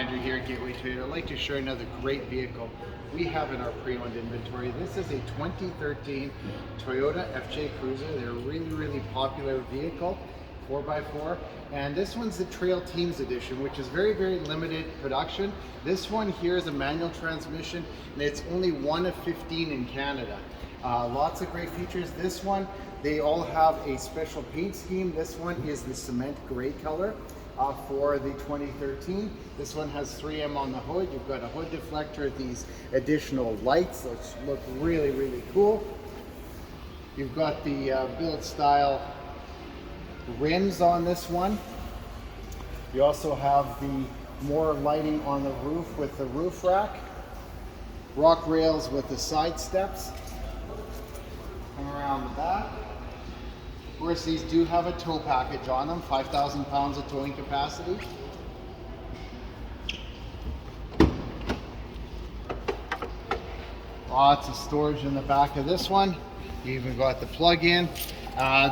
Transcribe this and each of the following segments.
Andrew here at Gateway Toyota. I'd like to share another great vehicle we have in our pre-owned inventory. This is a 2013 Toyota FJ Cruiser. They're a really popular vehicle, 4x4, and this one's the Trail Teams Edition, which is very limited production. This one here is a manual transmission, and it's only one of 15 in Canada. Lots of great features. This one, they all have a special paint scheme. This one is the cement gray color. For the 2013. This one has 3M on the hood. You've got a hood deflector, these additional lights, which look really cool. You've got the build style rims on this one. You also have the more lighting on the roof with the roof rack. Rock rails with the side steps. Come around the back. Of course, these do have a tow package on them, 5,000 pounds of towing capacity. Lots of storage in the back of this one. You even got the plug-in.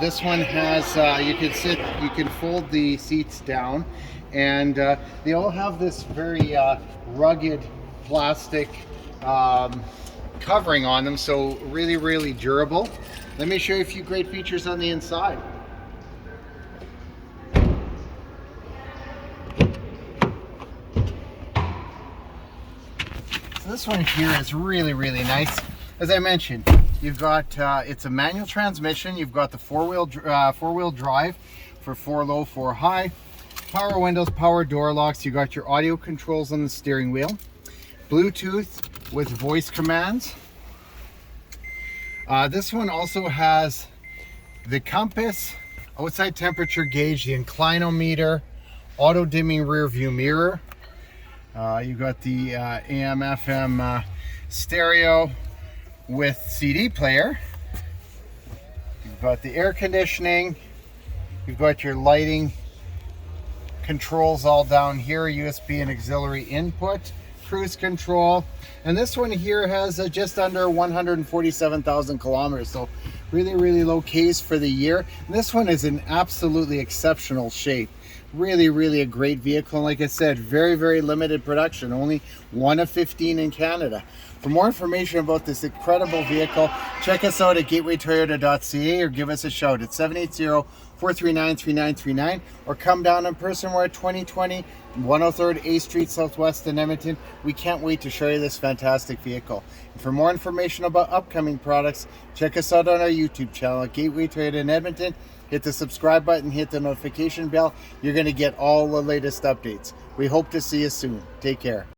This one has, you can fold the seats down, and they all have this very rugged plastic covering on them, so really durable. Let me show you a few great features on the inside. So this one here is really nice. As I mentioned, you've got it's a manual transmission. You've got the four-wheel drive for 4 low, 4 high, power windows, power door locks. You got your audio controls on the steering wheel, Bluetooth with voice commands. This one also has the compass, outside temperature gauge, the inclinometer, auto dimming rear view mirror. You got the AM FM stereo with CD player. You've got the air conditioning. You've got your lighting controls all down here, USB and auxiliary input, cruise control, and this one here has just under 147,000 kilometers, so really low Ks for the year. And this one is in absolutely exceptional shape. Really a great vehicle, and like I said, very limited production, only one of 15 in Canada. For more information about this incredible vehicle, check us out at gatewaytoyota.ca or give us a shout at 780-439-3939, or come down in person. We're at 2020 103rd A Street Southwest in Edmonton. We can't wait to show you this fantastic vehicle. And for more information about upcoming products, check us out on our YouTube channel at Gateway Toyota in Edmonton. Hit the subscribe button, hit the notification bell. You're going to get all the latest updates. We hope to see you soon. Take care.